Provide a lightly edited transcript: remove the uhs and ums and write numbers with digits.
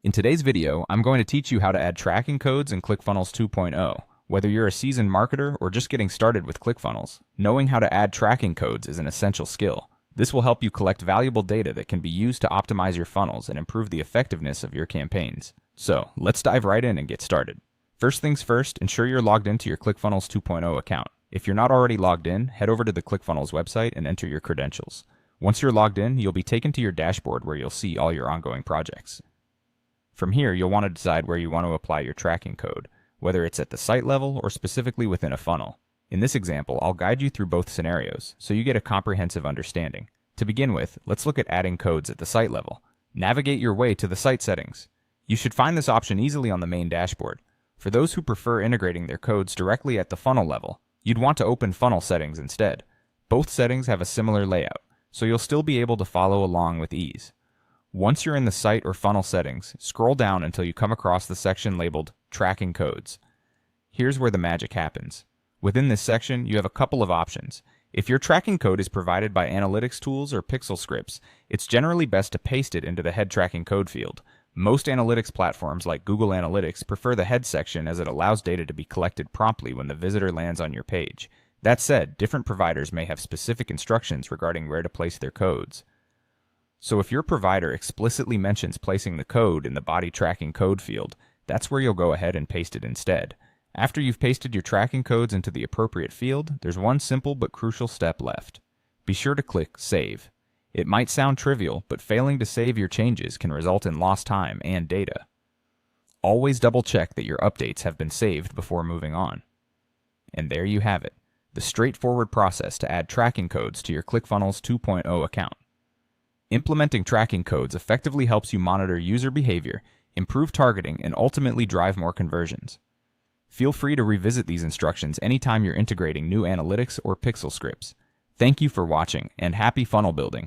In today's video, I'm going to teach you how to add tracking codes in ClickFunnels 2.0. Whether you're a seasoned marketer or just getting started with ClickFunnels, knowing how to add tracking codes is an essential skill. This will help you collect valuable data that can be used to optimize your funnels and improve the effectiveness of your campaigns. So, let's dive right in and get started. First things first, ensure you're logged into your ClickFunnels 2.0 account. If you're not already logged in, head over to the ClickFunnels website and enter your credentials. Once you're logged in, you'll be taken to your dashboard where you'll see all your ongoing projects. From here, you'll want to decide where you want to apply your tracking code, whether it's at the site level or specifically within a funnel. In this example, I'll guide you through both scenarios so you get a comprehensive understanding. To begin with, let's look at adding codes at the site level. Navigate your way to the site settings. You should find this option easily on the main dashboard. For those who prefer integrating their codes directly at the funnel level, you'd want to open funnel settings instead. Both settings have a similar layout, so you'll still be able to follow along with ease. Once you're in the site or funnel settings, scroll down until you come across the section labeled Tracking Codes. Here's where the magic happens. Within this section, you have a couple of options. If your tracking code is provided by analytics tools or pixel scripts, it's generally best to paste it into the head tracking code field. Most analytics platforms like Google Analytics prefer the head section as it allows data to be collected promptly when the visitor lands on your page. That said, different providers may have specific instructions regarding where to place their codes. So if your provider explicitly mentions placing the code in the body tracking code field, that's where you'll go ahead and paste it instead. After you've pasted your tracking codes into the appropriate field, there's one simple but crucial step left. Be sure to click Save. It might sound trivial, but failing to save your changes can result in lost time and data. Always double check that your updates have been saved before moving on. And there you have it, the straightforward process to add tracking codes to your ClickFunnels 2.0 account. Implementing tracking codes effectively helps you monitor user behavior, improve targeting, and ultimately drive more conversions. Feel free to revisit these instructions anytime you're integrating new analytics or pixel scripts. Thank you for watching, and happy funnel building!